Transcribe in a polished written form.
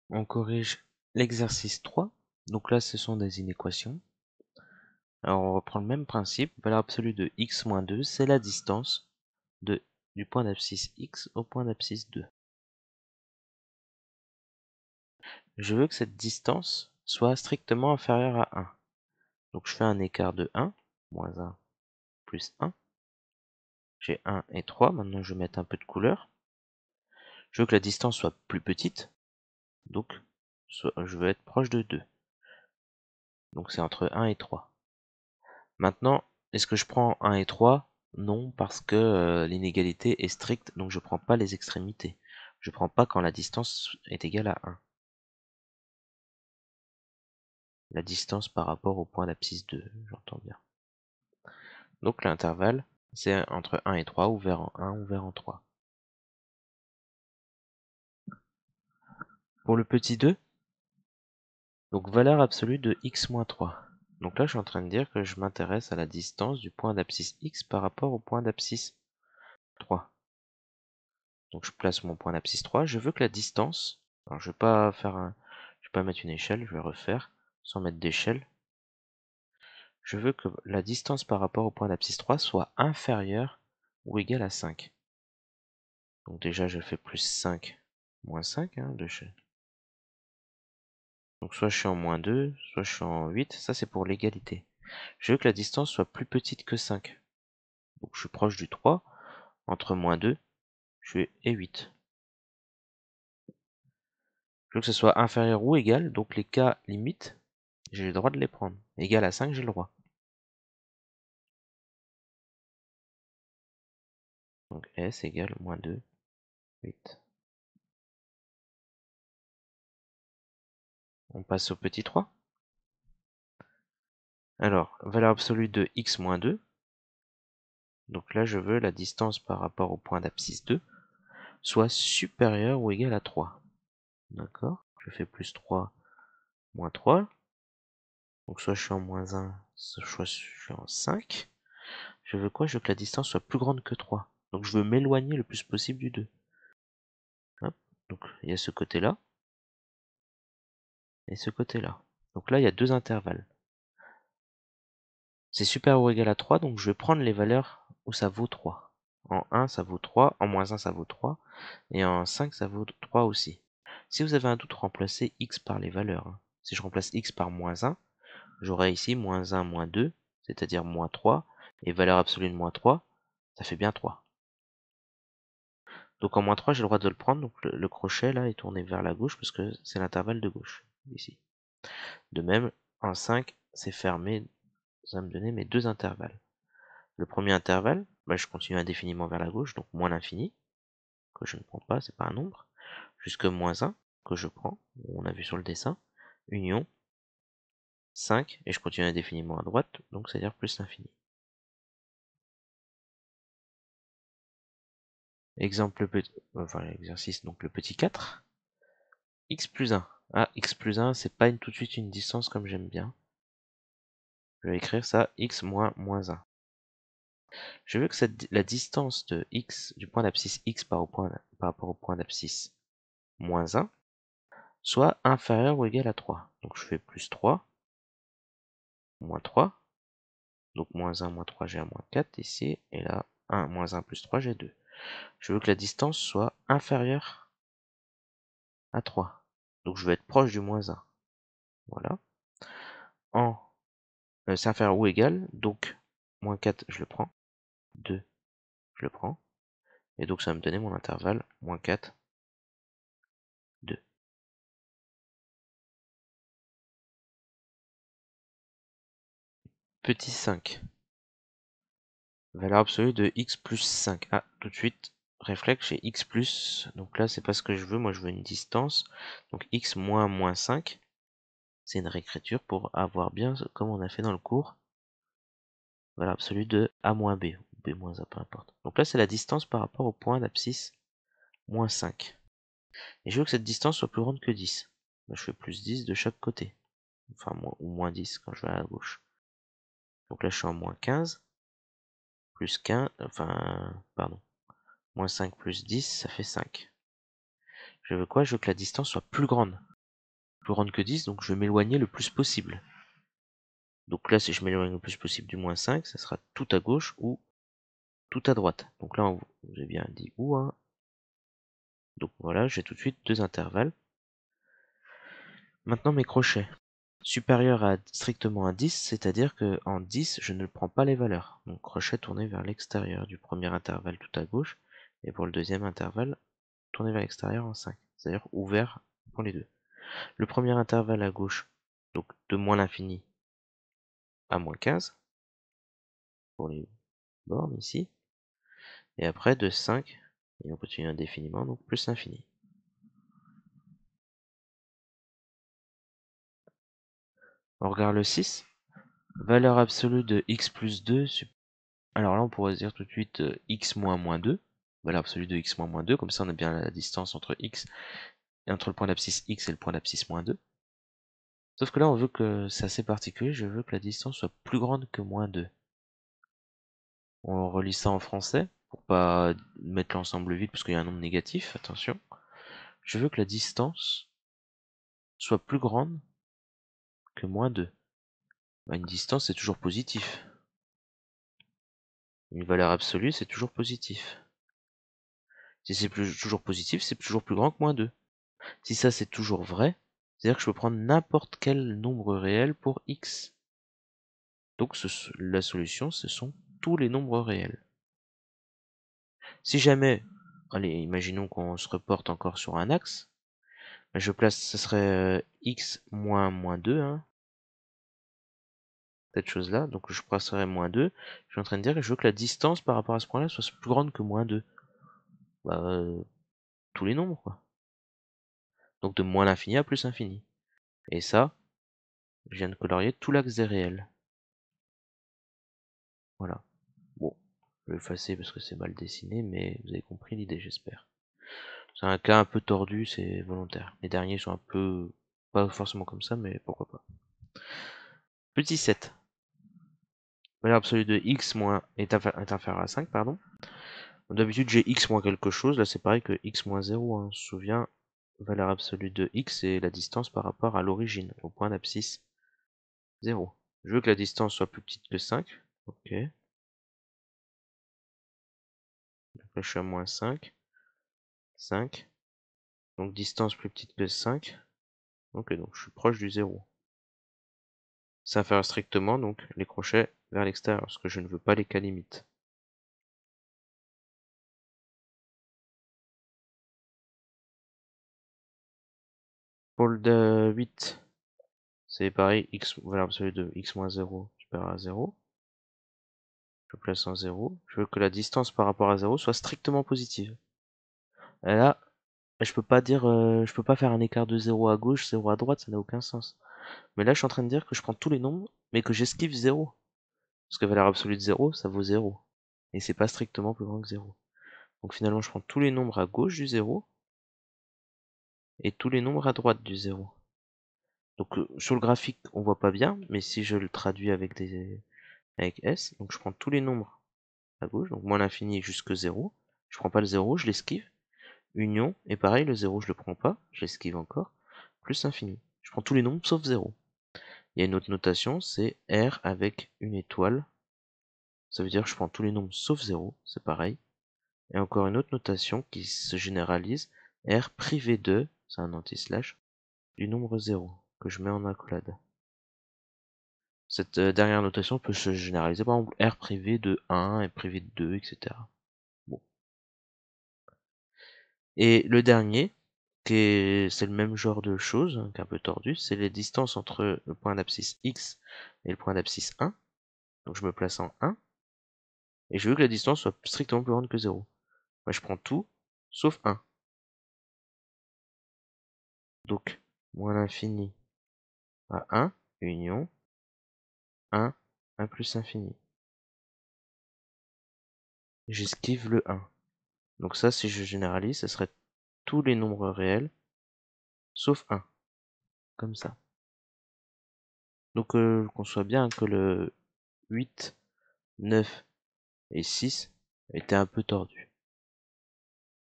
On corrige l'exercice 3. Donc là, ce sont des inéquations. Alors, on reprend le même principe. Valeur absolue de x moins 2, c'est la distance du point d'abscisse x au point d'abscisse 2. Je veux que cette distance soit strictement inférieure à 1. Donc, je fais un écart de 1, moins 1, plus 1. J'ai 1 et 3. Maintenant, je vais mettre un peu de couleur. Je veux que la distance soit plus petite. Donc, je veux être proche de 2. Donc, c'est entre 1 et 3. Maintenant, est-ce que je prends 1 et 3? Non, parce que l'inégalité est stricte, donc je prends pas les extrémités. Je prends pas quand la distance est égale à 1. La distance par rapport au point d'abscisse 2, j'entends bien. Donc l'intervalle, c'est entre 1 et 3, ouvert en 1, ouvert en 3. Pour le petit 2, donc valeur absolue de x moins 3. Donc là, je suis en train de dire que je m'intéresse à la distance du point d'abscisse x par rapport au point d'abscisse 3. Donc je place mon point d'abscisse 3. Je veux que la distance, alors je vais pas mettre une échelle, je vais refaire sans mettre d'échelle. Je veux que la distance par rapport au point d'abscisse 3 soit inférieure ou égale à 5. Donc déjà je fais plus 5, moins 5, hein, donc soit je suis en moins 2, soit je suis en 8, ça c'est pour l'égalité. Je veux que la distance soit plus petite que 5. Donc je suis proche du 3, entre moins 2 et 8. Je veux que ce soit inférieur ou égal, donc les cas limites, j'ai le droit de les prendre. Égal à 5, j'ai le droit. Donc S égale moins 2, 8. On passe au petit 3. Alors, valeur absolue de x moins 2. Donc là, je veux la distance par rapport au point d'abscisse 2 soit supérieure ou égale à 3. D'accord? Je fais plus 3, moins 3. Donc soit je suis en moins 1, soit je suis en 5. Je veux quoi? Je veux que la distance soit plus grande que 3. Donc je veux m'éloigner le plus possible du 2. Hop. Donc il y a ce côté-là et ce côté-là. Donc là, il y a deux intervalles. C'est supérieur ou égal à 3, donc je vais prendre les valeurs où ça vaut 3. En 1, ça vaut 3, en moins 1, ça vaut 3, et en 5, ça vaut 3 aussi. Si vous avez un doute, remplacez x par les valeurs. Hein. Si je remplace x par moins 1, j'aurai ici moins 1, moins 2, c'est-à-dire moins 3, et valeur absolue de moins 3, ça fait bien 3. Donc en moins 3, j'ai le droit de le prendre, donc le crochet là est tourné vers la gauche, parce que c'est l'intervalle de gauche, ici. De même, en 5, c'est fermé, ça va me donner mes deux intervalles. Le premier intervalle, bah, je continue indéfiniment vers la gauche, donc moins l'infini, que je ne prends pas, c'est pas un nombre, jusque moins 1, que je prends, on a vu sur le dessin, union, 5, et je continue indéfiniment à droite, donc c'est-à-dire plus l'infini. Exemple, exercice, donc le petit 4, x plus 1. Ah, x plus 1, c'est pas tout de suite une distance comme j'aime bien. Je vais écrire ça, x moins moins 1. Je veux que la distance de x, du point d'abscisse x par rapport au point d'abscisse moins 1, soit inférieur ou égal à 3. Donc je fais plus 3, moins 3. Donc moins 1, moins 3, j'ai un moins 4 ici. Et là, 1, moins 1 plus 3, j'ai 2. Je veux que la distance soit inférieure à 3. Donc je vais être proche du moins 1. Voilà. C'est inférieur ou égal. Donc moins 4, je le prends. 2, je le prends. Et donc ça va me donner mon intervalle moins 4, 2. Petit 5. Valeur absolue de x plus 5. Ah, tout de suite, réflexe, j'ai x plus. Donc là, c'est pas ce que je veux. Moi, je veux une distance. Donc x moins moins 5. C'est une réécriture pour avoir bien, comme on a fait dans le cours, valeur absolue de a moins b, ou b moins a, peu importe. Donc là, c'est la distance par rapport au point d'abscisse moins 5. Et je veux que cette distance soit plus grande que 10. Là, je fais plus 10 de chaque côté. Enfin, ou moins 10 quand je vais à la gauche. Donc là, je suis en moins 15. Plus 15, pardon. Moins 5 plus 10, ça fait 5. Je veux quoi? Je veux que la distance soit plus grande. plus grande que 10, donc je vais m'éloigner le plus possible. Donc là, si je m'éloigne le plus possible du moins 5, ça sera tout à gauche ou tout à droite. Donc là, j'ai bien dit où, hein. Donc voilà, j'ai tout de suite 2 intervalles. Maintenant mes crochets. Supérieur à strictement à 10, c'est-à-dire que en 10, je ne prends pas les valeurs. Donc crochet tourné vers l'extérieur du premier intervalle tout à gauche, et pour le deuxième intervalle, tourné vers l'extérieur en 5, c'est-à-dire ouvert pour les deux. Le premier intervalle à gauche, donc de moins l'infini à moins 15, pour les bornes ici, et après de 5, et on continue indéfiniment, donc plus l'infini. On regarde le 6, valeur absolue de x plus 2. Alors là, on pourrait se dire tout de suite x moins moins 2, valeur absolue de x moins moins 2, comme ça on a bien la distance entre x et entre le point d'abscisse x et le point d'abscisse moins 2. Sauf que là, on veut que c'est assez particulier, je veux que la distance soit plus grande que moins 2. On relit ça en français, pour pas mettre l'ensemble vide, parce qu'il y a un nombre négatif, attention. Je veux que la distance soit plus grande que moins 2. Bah, une distance, c'est toujours positif. Une valeur absolue, c'est toujours positif. Si c'est toujours positif, c'est toujours plus grand que moins 2. Si ça c'est toujours vrai, c'est-à-dire que je peux prendre n'importe quel nombre réel pour x. Donc la solution, ce sont tous les nombres réels. Si jamais, allez, imaginons qu'on se reporte encore sur un axe, je place, ce serait x moins moins 2, hein, cette chose-là, donc je passerai moins 2, je suis en train de dire que je veux que la distance par rapport à ce point-là soit plus grande que moins 2. Bah, tous les nombres, quoi. Donc de moins l'infini à plus l'infini. Et ça, je viens de colorier tout l'axe des réels. Voilà. Bon, je vais effacer parce que c'est mal dessiné, mais vous avez compris l'idée, j'espère. C'est un cas un peu tordu, c'est volontaire. Les derniers sont un peu, pas forcément comme ça, mais pourquoi pas. Petit 7. Valeur absolue de x moins est inférieur à 5, pardon. D'habitude j'ai x moins quelque chose, là c'est pareil que x moins 0, hein. On se souvient, valeur absolue de x c'est la distance par rapport à l'origine, au point d'abscisse 0. Je veux que la distance soit plus petite que 5, ok. Donc là je suis à moins 5, 5. Donc distance plus petite que 5. Ok, donc je suis proche du 0. Ça inférieur strictement, donc les crochets vers l'extérieur, parce que je ne veux pas les cas limites. Pour le 8, c'est pareil, x, valeur absolue de x moins 0 supérieur à 0. Je place en 0. Je veux que la distance par rapport à 0 soit strictement positive. Et là, je peux pas dire, je peux pas faire un écart de 0 à gauche, 0 à droite, ça n'a aucun sens. Mais là, je suis en train de dire que je prends tous les nombres, mais que j'esquive 0. Parce que valeur absolue de 0, ça vaut 0. Et c'est pas strictement plus grand que 0. Donc finalement, je prends tous les nombres à gauche du 0, et tous les nombres à droite du 0. Donc sur le graphique, on voit pas bien, mais si je le traduis avec S, donc je prends tous les nombres à gauche, donc moins l'infini jusque 0. Je prends pas le 0, je l'esquive. Union, et pareil, le 0 je le prends pas, je l'esquive encore, plus l'infini. Je prends tous les nombres sauf 0. Il y a une autre notation, c'est R avec une étoile. Ça veut dire que je prends tous les nombres sauf 0, c'est pareil. Et encore une autre notation qui se généralise, R privé de, c'est un anti-slash, du nombre 0, que je mets en accolade. Cette dernière notation peut se généraliser, par exemple R privé de 1, et privé de 2, etc. Bon. Et le dernier, c'est le même genre de chose, hein, qui est un peu tordu, c'est les distances entre le point d'abscisse X et le point d'abscisse 1. Donc je me place en 1, et je veux que la distance soit strictement plus grande que 0. Moi je prends tout, sauf 1. Donc, moins l'infini à 1, union, 1, 1 plus infini. J'esquive le 1. Donc ça, si je généralise, ce serait tous les nombres réels, sauf 1. Comme ça. Donc qu'on soit bien que le 8, 9 et 6 étaient un peu tordus.